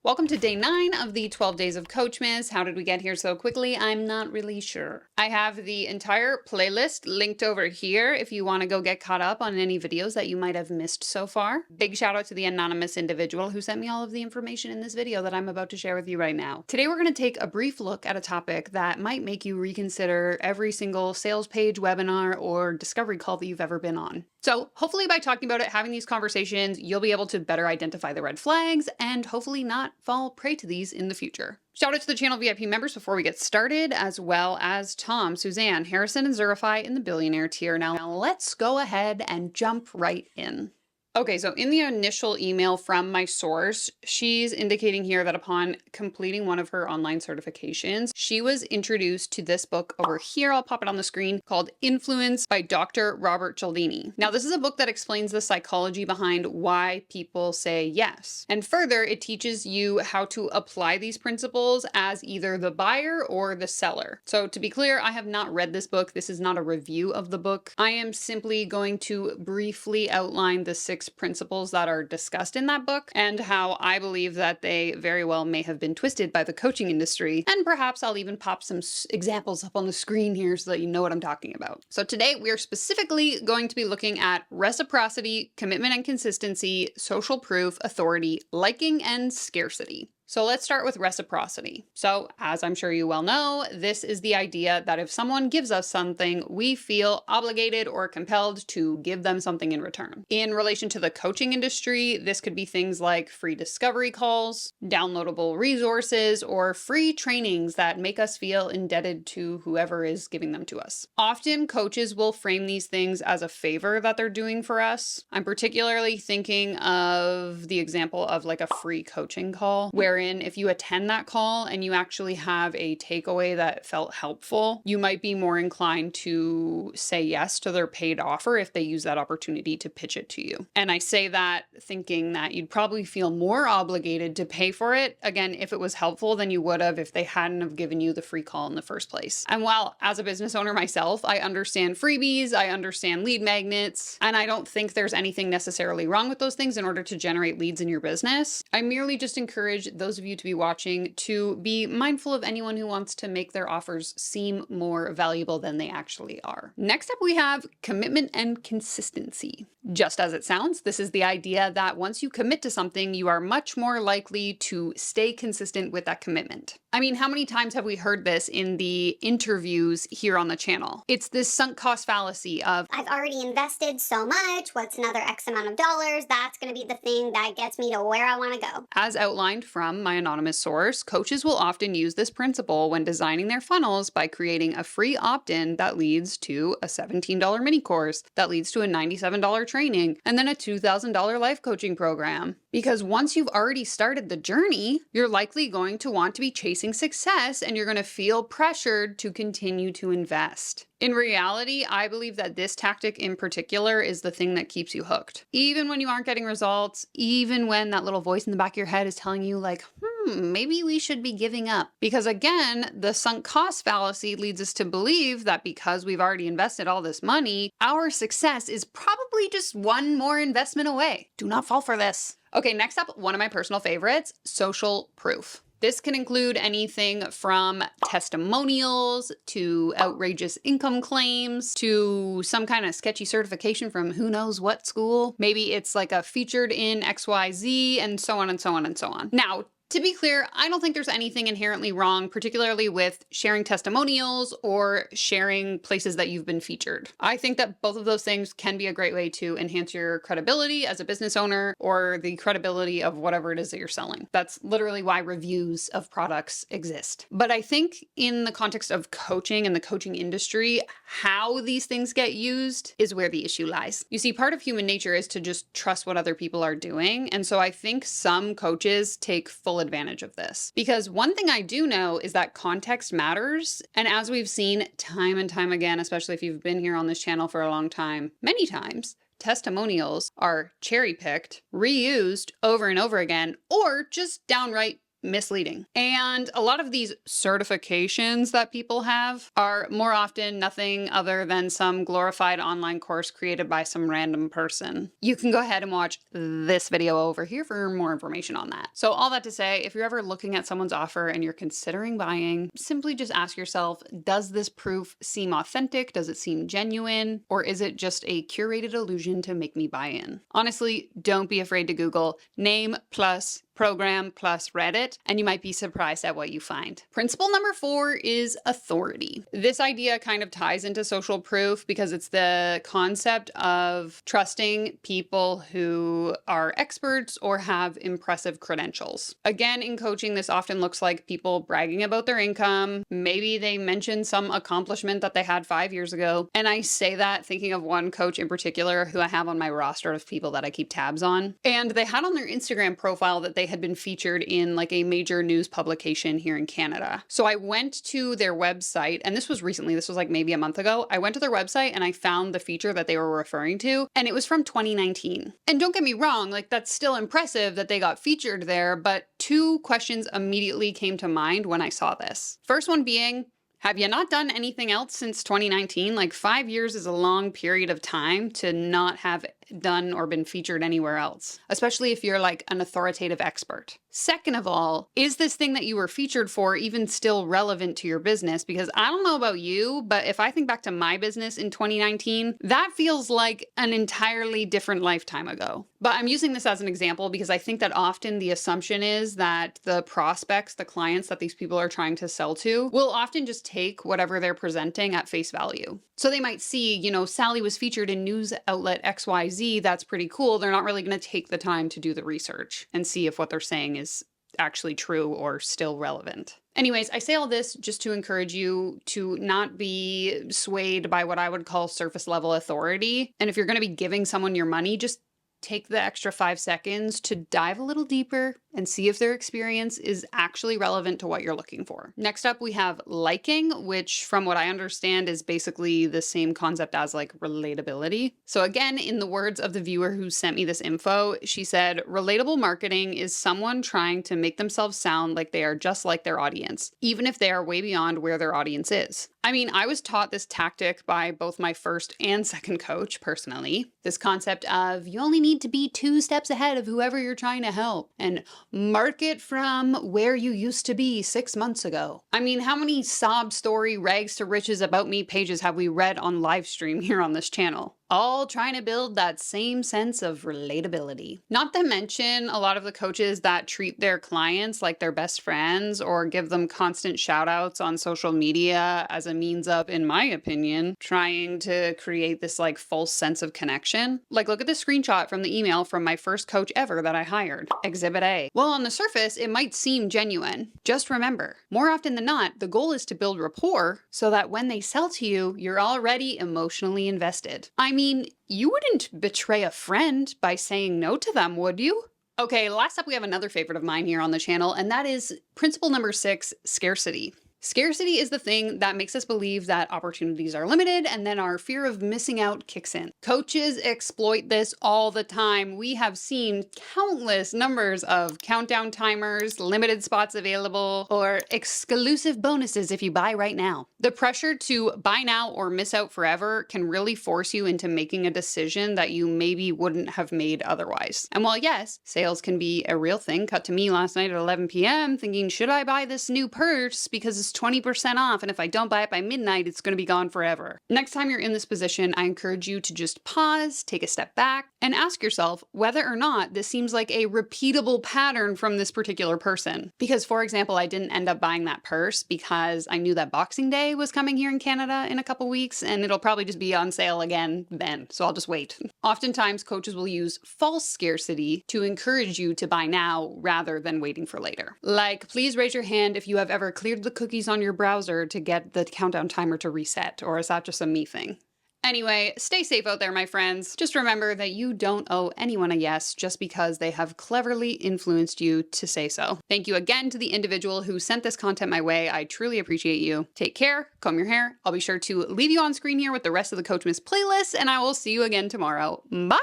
Welcome to day 9 of the 12 Days of Coachmas. How did we get here so quickly? I'm not really sure. I have the entire playlist linked over here if you want to go get caught up on any videos that you might have missed so far. Big shout out to the anonymous individual who sent me all of the information in this video that I'm about to share with you right now. Today we're going to take a brief look at a topic that might make you reconsider every single sales page, webinar, or discovery call that you've ever been on. So hopefully by talking about it, having these conversations, you'll be able to better identify the red flags and hopefully not fall prey to these in the future. Shout out to the channel VIP members before we get started, as well as Tom, Suzanne, Harrison, and Zerify in the billionaire tier. Now let's go ahead and jump right in. Okay, so in the initial email from my source, she's indicating here that upon completing one of her online certifications, she was introduced to this book over here. I'll pop it on the screen, called Influence by Dr. Robert Cialdini. Now, this is a book that explains the psychology behind why people say yes. And further, it teaches you how to apply these principles as either the buyer or the seller. So to be clear, I have not read this book. This is not a review of the book. I am simply going to briefly outline the 6 principles that are discussed in that book and how I believe that they very well may have been twisted by the coaching industry. And perhaps I'll even pop some examples up on the screen here so that you know what I'm talking about. So today we are specifically going to be looking at reciprocity, commitment and consistency, social proof, authority, liking, and scarcity. So let's start with reciprocity. So as I'm sure you well know, this is the idea that if someone gives us something, we feel obligated or compelled to give them something in return. In relation to the coaching industry, this could be things like free discovery calls, downloadable resources, or free trainings that make us feel indebted to whoever is giving them to us. Often coaches will frame these things as a favor that they're doing for us. I'm particularly thinking of the example of like a free coaching call, where if you attend that call and you actually have a takeaway that felt helpful, you might be more inclined to say yes to their paid offer if they use that opportunity to pitch it to you. And I say that thinking that you'd probably feel more obligated to pay for it, again, if it was helpful than you would have if they hadn't have given you the free call in the first place. And while as a business owner myself, I understand freebies, I understand lead magnets, and I don't think there's anything necessarily wrong with those things in order to generate leads in your business. I merely just encourage those of you to be watching to be mindful of anyone who wants to make their offers seem more valuable than they actually are. Next up, we have commitment and consistency. Just as it sounds, this is the idea that once you commit to something, you are much more likely to stay consistent with that commitment. I mean, how many times have we heard this in the interviews here on the channel? It's this sunk cost fallacy of, I've already invested so much, what's another X amount of dollars? That's going to be the thing that gets me to where I want to go. As outlined from my anonymous source, coaches will often use this principle when designing their funnels by creating a free opt-in that leads to a $17 mini course, that leads to a $97 training, and then a $2,000 life coaching program. Because once you've already started the journey, you're likely going to want to be chasing success and you're going to feel pressured to continue to invest. In reality, I believe that this tactic in particular is the thing that keeps you hooked. Even when you aren't getting results, even when that little voice in the back of your head is telling you like, maybe we should be giving up. Because again, the sunk cost fallacy leads us to believe that because we've already invested all this money, our success is probably just one more investment away. Do not fall for this. Okay, next up, one of my personal favorites, social proof. This can include anything from testimonials to outrageous income claims to some kind of sketchy certification from who knows what school. Maybe it's like a featured in XYZ and so on and so on and so on. Now, to be clear, I don't think there's anything inherently wrong, particularly with sharing testimonials or sharing places that you've been featured. I think that both of those things can be a great way to enhance your credibility as a business owner or the credibility of whatever it is that you're selling. That's literally why reviews of products exist. But I think in the context of coaching and the coaching industry, how these things get used is where the issue lies. You see, part of human nature is to just trust what other people are doing. And so I think some coaches take full advantage of this. Because one thing I do know is that context matters. And as we've seen time and time again, especially if you've been here on this channel for a long time, many times, testimonials are cherry-picked, reused over and over again, or just downright misleading. And a lot of these certifications that people have are more often nothing other than some glorified online course created by some random person. You can go ahead and watch this video over here for more information on that. So all that to say, if you're ever looking at someone's offer and you're considering buying, simply just ask yourself, does this proof seem authentic? Does it seem genuine? Or is it just a curated illusion to make me buy in? Honestly, don't be afraid to Google name plus program plus Reddit, and you might be surprised at what you find. Principle number 4 is authority. This idea kind of ties into social proof because it's the concept of trusting people who are experts or have impressive credentials. Again, in coaching, this often looks like people bragging about their income. Maybe they mention some accomplishment that they had 5 years ago. And I say that thinking of one coach in particular who I have on my roster of people that I keep tabs on. And they had on their Instagram profile that they had been featured in like a major news publication here in Canada. So I went to their website, and this was recently, this was like maybe a month ago. I went to their website and I found the feature that they were referring to, and it was from 2019. And don't get me wrong, like that's still impressive that they got featured there, but 2 questions immediately came to mind when I saw this. First one being, have you not done anything else since 2019? Like 5 years is a long period of time to not have done or been featured anywhere else, especially if you're like an authoritative expert. Second of all, is this thing that you were featured for even still relevant to your business? Because I don't know about you, but if I think back to my business in 2019, that feels like an entirely different lifetime ago. But I'm using this as an example because I think that often the assumption is that the prospects, the clients that these people are trying to sell to, will often just take whatever they're presenting at face value. So they might see, you know, Sally was featured in news outlet XYZ. That's pretty cool. They're not really going to take the time to do the research and see if what they're saying is actually true or still relevant. Anyways, I say all this just to encourage you to not be swayed by what I would call surface level authority. And if you're going to be giving someone your money, just take the extra 5 seconds to dive a little deeper and see if their experience is actually relevant to what you're looking for. Next up, we have liking, which from what I understand is basically the same concept as like relatability. So again, in the words of the viewer who sent me this info, she said, relatable marketing is someone trying to make themselves sound like they are just like their audience, even if they are way beyond where their audience is. I mean, I was taught this tactic by both my first and second coach personally. This concept of you only need to be 2 steps ahead of whoever you're trying to help and market from where you used to be 6 months ago. I mean, how many sob story rags to riches about me pages have we read on live stream here on this channel? All trying to build that same sense of relatability. Not to mention a lot of the coaches that treat their clients like their best friends or give them constant shout outs on social media as a means of, in my opinion, trying to create this like false sense of connection. Like look at this screenshot from the email from my first coach ever that I hired, Exhibit A. Well, on the surface, it might seem genuine. Just remember, more often than not, the goal is to build rapport so that when they sell to you, you're already emotionally invested. I mean, you wouldn't betray a friend by saying no to them, would you? Okay, last up we have another favorite of mine here on the channel, and that is principle number 6, scarcity. Scarcity is the thing that makes us believe that opportunities are limited, and then our fear of missing out kicks in. Coaches exploit this all the time. We have seen countless numbers of countdown timers, limited spots available, or exclusive bonuses if you buy right now. The pressure to buy now or miss out forever can really force you into making a decision that you maybe wouldn't have made otherwise. And while yes, sales can be a real thing, cut to me last night at 11 p.m. thinking, should I buy this new purse because it's 20% off, and if I don't buy it by midnight, it's going to be gone forever. Next time you're in this position, I encourage you to just pause, take a step back, and ask yourself whether or not this seems like a repeatable pattern from this particular person. Because, for example, I didn't end up buying that purse because I knew that Boxing Day was coming here in Canada in a couple weeks, and it'll probably just be on sale again then, so I'll just wait. Oftentimes, coaches will use false scarcity to encourage you to buy now rather than waiting for later. Like, please raise your hand if you have ever cleared the cookies on your browser to get the countdown timer to reset, or is that just a me thing? Anyway, stay safe out there, my friends. Just remember that you don't owe anyone a yes just because they have cleverly influenced you to say so. Thank you again to the individual who sent this content my way. I truly appreciate you. Take care, comb your hair. I'll be sure to leave you on screen here with the rest of the Coachmas playlist, and I will see you again tomorrow. Bye!